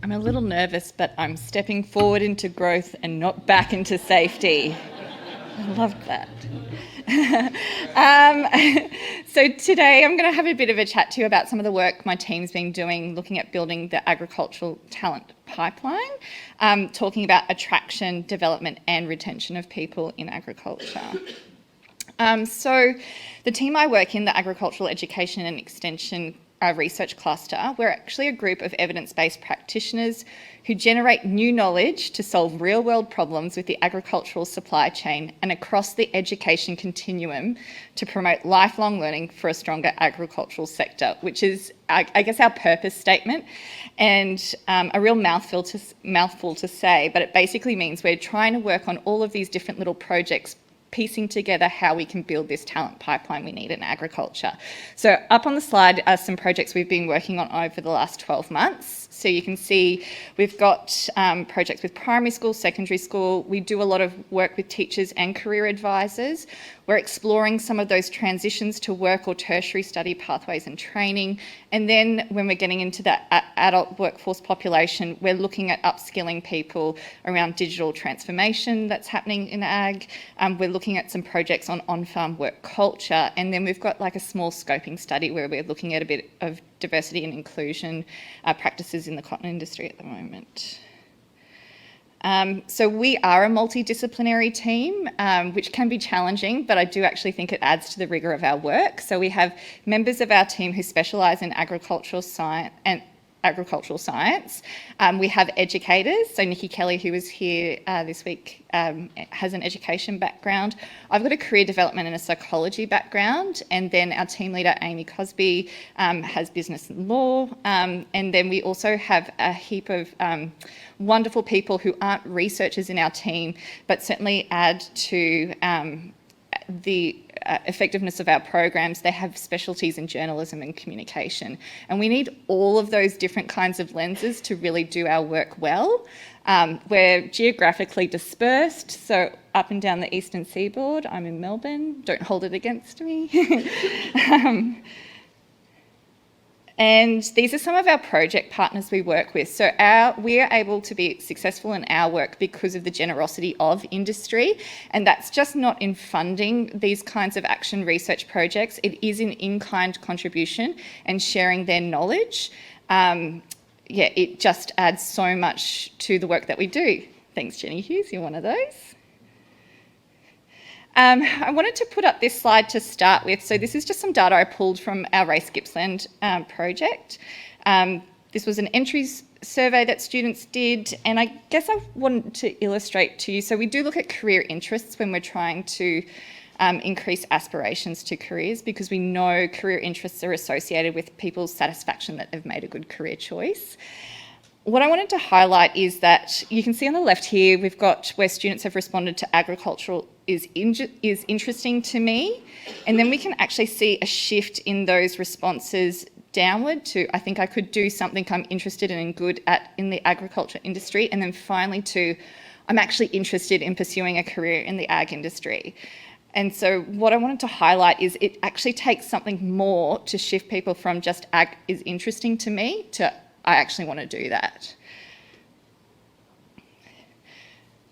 I'm a little nervous, but I'm stepping forward into growth and not back into safety. I loved that. So today I'm going to have a bit of a chat to you about some of the work my team's been doing looking at building the agricultural talent pipeline, talking about attraction, development and retention of people in agriculture. So the team I work in, the Agricultural Education and Extension Research Cluster, we're actually a group of evidence-based practitioners who generate new knowledge to solve real-world problems with the agricultural supply chain and across the education continuum to promote lifelong learning for a stronger agricultural sector, which is, I guess, our purpose statement, and a real mouthful to say, but it basically means we're trying to work on all of these different little projects, piecing together how we can build this talent pipeline we need in agriculture. So up on the slide are some projects we've been working on over the last 12 months. So you can see we've got projects with primary school, secondary school. We do a lot of work with teachers and career advisors. We're exploring some of those transitions to work or tertiary study pathways and training. And then when we're getting into that adult workforce population, we're looking at upskilling people around digital transformation that's happening in ag. We're looking at some projects on-farm work culture. And then we've got like a small scoping study where we're looking at a bit of diversity and inclusion practices in the cotton industry at the moment. So we are a multidisciplinary team, which can be challenging, but I do actually think it adds to the rigour of our work. So we have members of our team who specialise in agricultural science. We have educators, so Nikki Kelly, who was here this week, has an education background. I've got a career development and a psychology background, and then our team leader, Amy Cosby, has business and law, and then we also have a heap of wonderful people who aren't researchers in our team, but certainly add to the effectiveness of our programs. They have specialties in journalism and communication. And we need all of those different kinds of lenses to really do our work well. We're geographically dispersed, so up and down the eastern seaboard. I'm in Melbourne, don't hold it against me. And these are some of our project partners we work with. So we are able to be successful in our work because of the generosity of industry. And that's just not in funding these kinds of action research projects. It is an in-kind contribution and sharing their knowledge. It just adds so much to the work that we do. Thanks, Jenny Hughes, you're one of those. I wanted to put up this slide to start with. So this is just some data I pulled from our Race Gippsland project. This was an entries survey that students did, and I guess I wanted to illustrate to you. So we do look at career interests when we're trying to increase aspirations to careers, because we know career interests are associated with people's satisfaction that they've made a good career choice. What I wanted to highlight is that you can see on the left here, we've got where students have responded to agricultural is interesting to me. And then we can actually see a shift in those responses downward to, I think I could do something I'm interested in and good at in the agriculture industry. And then finally to, I'm actually interested in pursuing a career in the ag industry. And so what I wanted to highlight is it actually takes something more to shift people from just ag is interesting to me to I actually want to do that.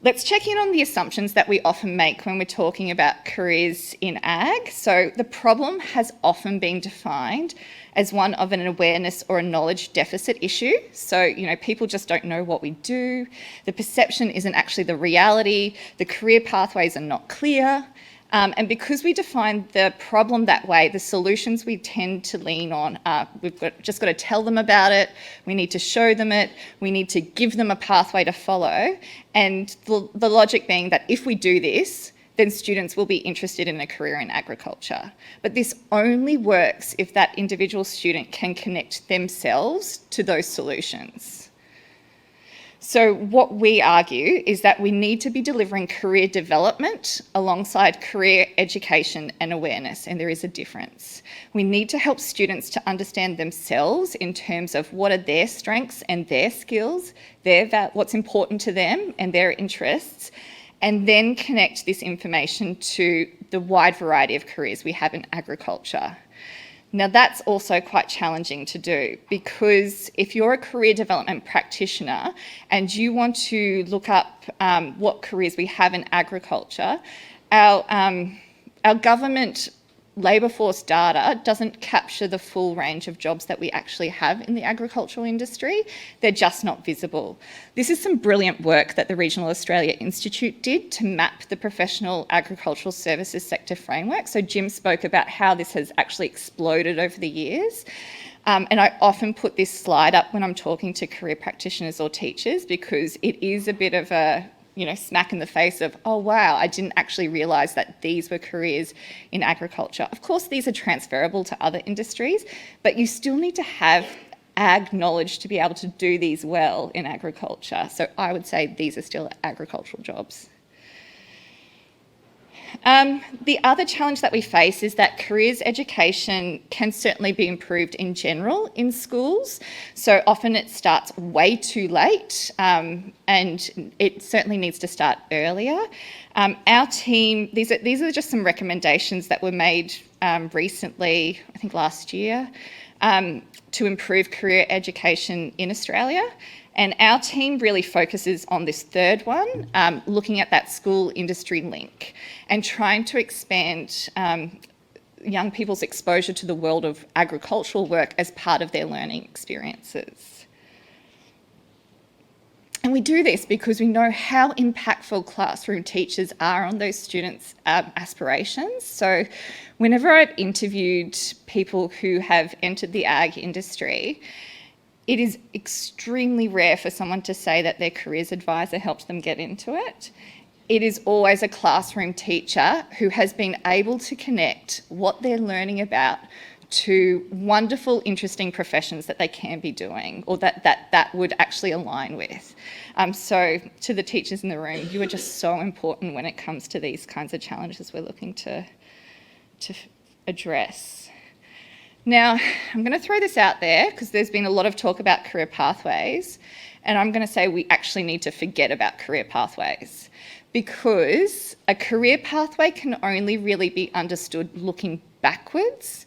Let's check in on the assumptions that we often make when we're talking about careers in ag. So the problem has often been defined as one of an awareness or a knowledge deficit issue. So, people just don't know what we do. The perception isn't actually the reality. The career pathways are not clear. And because we define the problem that way, the solutions we tend to lean on are just got to tell them about it, we need to show them it, we need to give them a pathway to follow, and the logic being that if we do this, then students will be interested in a career in agriculture. But this only works if that individual student can connect themselves to those solutions. So what we argue is that we need to be delivering career development alongside career education and awareness, and there is a difference. We need to help students to understand themselves in terms of what are their strengths and their skills, what's important to them and their interests, and then connect this information to the wide variety of careers we have in agriculture. Now that's also quite challenging to do, because if you're a career development practitioner and you want to look up what careers we have in agriculture, our government labour force data doesn't capture the full range of jobs that we actually have in the agricultural industry. They're just not visible. This is some brilliant work that the Regional Australia Institute did to map the professional agricultural services sector framework. So Jim spoke about how this has actually exploded over the years. And I often put this slide up when I'm talking to career practitioners or teachers, because it is a bit of a smack in the face of, oh wow, I didn't actually realise that these were careers in agriculture. Of course, these are transferable to other industries, but you still need to have ag knowledge to be able to do these well in agriculture. So I would say these are still agricultural jobs. The other challenge that we face is that careers education can certainly be improved in general in schools. So often it starts way too late, and it certainly needs to start earlier. Our team, these are just some recommendations that were made recently, I think last year, to improve career education in Australia. And our team really focuses on this third one, looking at that school industry link and trying to expand young people's exposure to the world of agricultural work as part of their learning experiences. And we do this because we know how impactful classroom teachers are on those students' aspirations. So whenever I've interviewed people who have entered the ag industry, it is extremely rare for someone to say that their careers advisor helped them get into it. It is always a classroom teacher who has been able to connect what they're learning about to wonderful, interesting professions that they can be doing, or that would actually align with. So to the teachers in the room, you are just so important when it comes to these kinds of challenges we're looking to address. Now, I'm going to throw this out there because there's been a lot of talk about career pathways, and I'm going to say we actually need to forget about career pathways, because a career pathway can only really be understood looking backwards.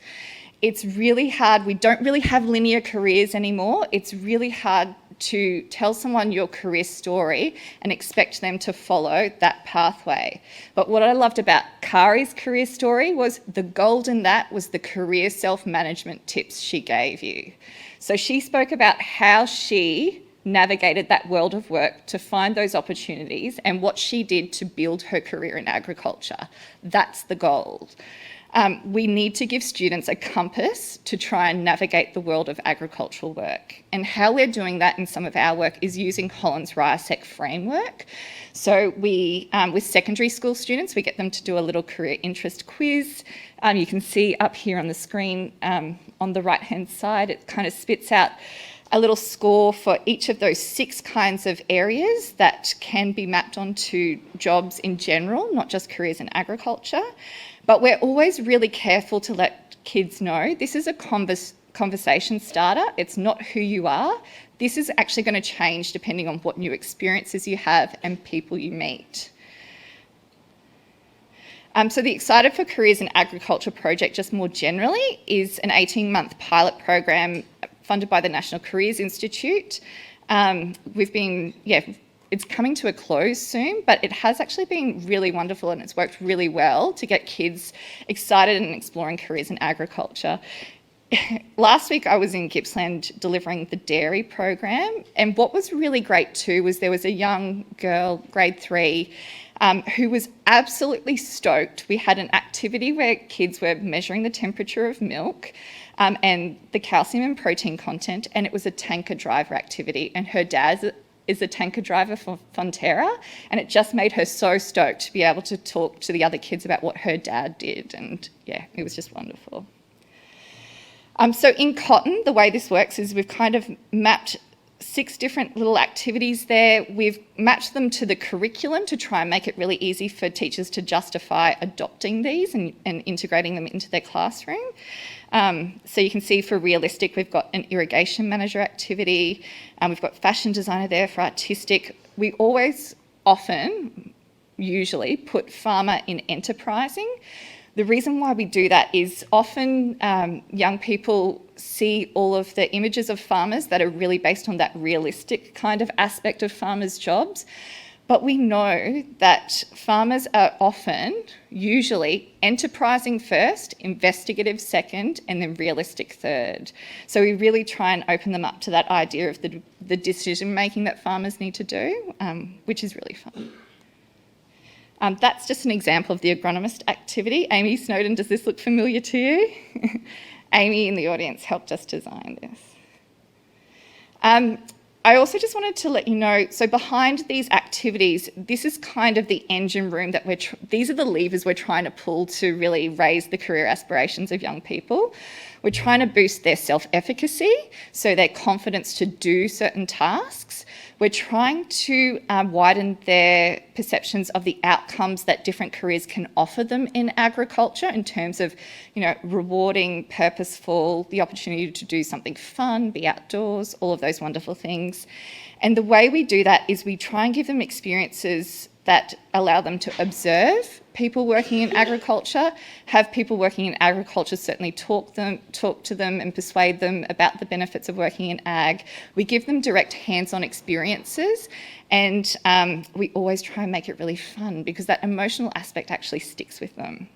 It's really hard. We don't really have linear careers anymore. It's really hard to tell someone your career story and expect them to follow that pathway. But what I loved about Kari's career story was the gold in that was the career self-management tips she gave you. So she spoke about how she navigated that world of work to find those opportunities and what she did to build her career in agriculture. That's the gold. We need to give students a compass to try and navigate the world of agricultural work. And how we're doing that in some of our work is using Holland's RIASEC framework. So we, with secondary school students, we get them to do a little career interest quiz. You can see up here on the screen on the right-hand side, it kind of spits out a little score for each of those 6 kinds of areas that can be mapped onto jobs in general, not just careers in agriculture. But we're always really careful to let kids know this is a conversation starter. It's not who you are. This is actually going to change depending on what new experiences you have and people you meet. So the Excited for Careers in Agriculture project, just more generally, is an 18-month pilot program funded by the National Careers Institute. It's coming to a close soon, but it has actually been really wonderful and it's worked really well to get kids excited and exploring careers in agriculture. Last week I was in Gippsland delivering the dairy program, and what was really great too was there was a young girl, grade 3, who was absolutely stoked. We had an activity where kids were measuring the temperature of milk and the calcium and protein content, and it was a tanker driver activity, and her dad is a tanker driver for Fonterra, and it just made her so stoked to be able to talk to the other kids about what her dad did, and yeah, it was just wonderful. So in Cotton, the way this works is we've kind of mapped 6 different little activities there. We've matched them to the curriculum to try and make it really easy for teachers to justify adopting these and integrating them into their classroom. So you can see for realistic, we've got an irrigation manager activity, and we've got fashion designer there for artistic. We usually put farmer in enterprising, The reason why we do that is often young people see all of the images of farmers that are really based on that realistic kind of aspect of farmers' jobs. But we know that farmers are often, usually, enterprising first, investigative second, and then realistic third. So we really try and open them up to that idea of the decision-making that farmers need to do, which is really fun. That's just an example of the agronomist activity. Amy Snowden, does this look familiar to you? Amy in the audience helped us design this. I also just wanted to let you know, so behind these activities, this is kind of the engine room that these are the levers we're trying to pull to really raise the career aspirations of young people. We're trying to boost their self-efficacy, so their confidence to do certain tasks. We're trying to widen their perceptions of the outcomes that different careers can offer them in agriculture in terms of, rewarding, purposeful, the opportunity to do something fun, be outdoors, all of those wonderful things. And the way we do that is we try and give them experiences that allow them to observe people working in agriculture, have people working in agriculture certainly talk to them and persuade them about the benefits of working in ag. We give them direct hands-on experiences, and we always try and make it really fun because that emotional aspect actually sticks with them.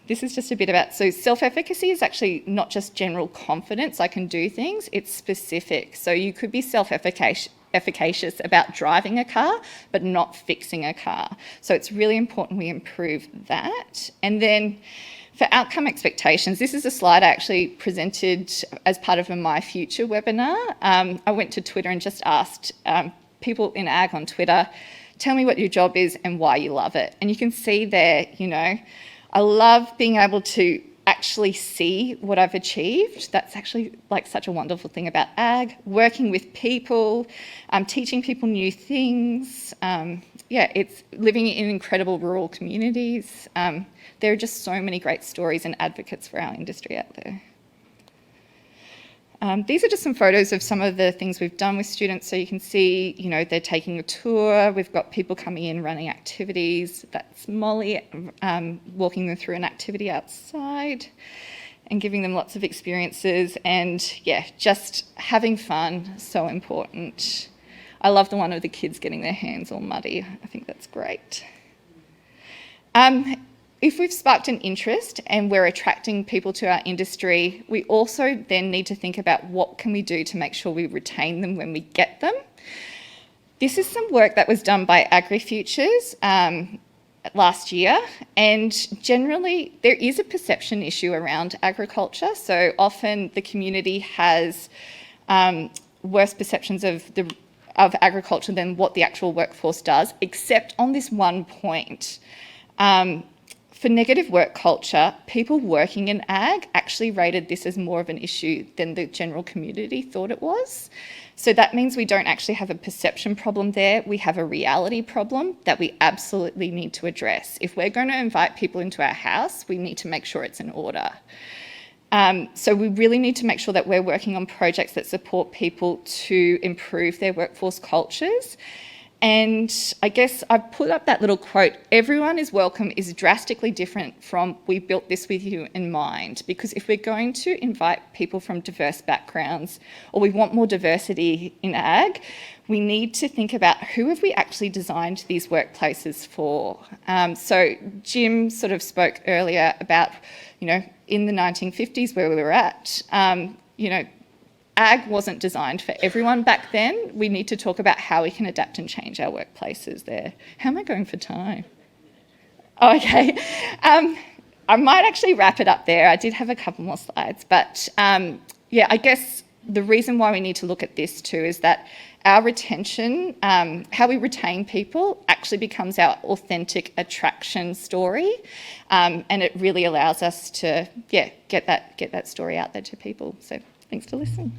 This is just a bit about, so self-efficacy is actually not just general confidence, I can do things, it's specific. So you could be self-efficacious about driving a car, but not fixing a car. So it's really important we improve that. And then for outcome expectations, this is a slide I actually presented as part of a My Future webinar. I went to Twitter and just asked people in ag on Twitter, tell me what your job is and why you love it. And you can see there, I love being able to actually see what I've achieved. That's actually like such a wonderful thing about ag, working with people, teaching people new things. It's living in incredible rural communities. There are just so many great stories and advocates for our industry out there. These are just some photos of some of the things we've done with students. So you can see, they're taking a tour. We've got people coming in, running activities. That's Molly walking them through an activity outside and giving them lots of experiences. And just having fun, so important. I love the one of the kids getting their hands all muddy. I think that's great. If we've sparked an interest and we're attracting people to our industry, we also then need to think about what can we do to make sure we retain them when we get them. This is some work that was done by AgriFutures last year, and generally there is a perception issue around agriculture. So often the community has worse perceptions of agriculture than what the actual workforce does, except on this one point. For negative work culture, people working in ag actually rated this as more of an issue than the general community thought it was. So that means we don't actually have a perception problem there. We have a reality problem that we absolutely need to address. If we're going to invite people into our house, we need to make sure it's in order. So we really need to make sure that we're working on projects that support people to improve their workforce cultures. And I guess I put up that little quote, everyone is welcome is drastically different from we built this with you in mind. Because if we're going to invite people from diverse backgrounds, or we want more diversity in ag, we need to think about who have we actually designed these workplaces for. So Jim sort of spoke earlier about, in the 1950s where we were at, ag wasn't designed for everyone back then. We need to talk about how we can adapt and change our workplaces there. How am I going for time? Oh, okay. I might actually wrap it up there. I did have a couple more slides, but I guess the reason why we need to look at this too is that our retention, how we retain people actually becomes our authentic attraction story, and it really allows us to get that story out there to people. So thanks for listening.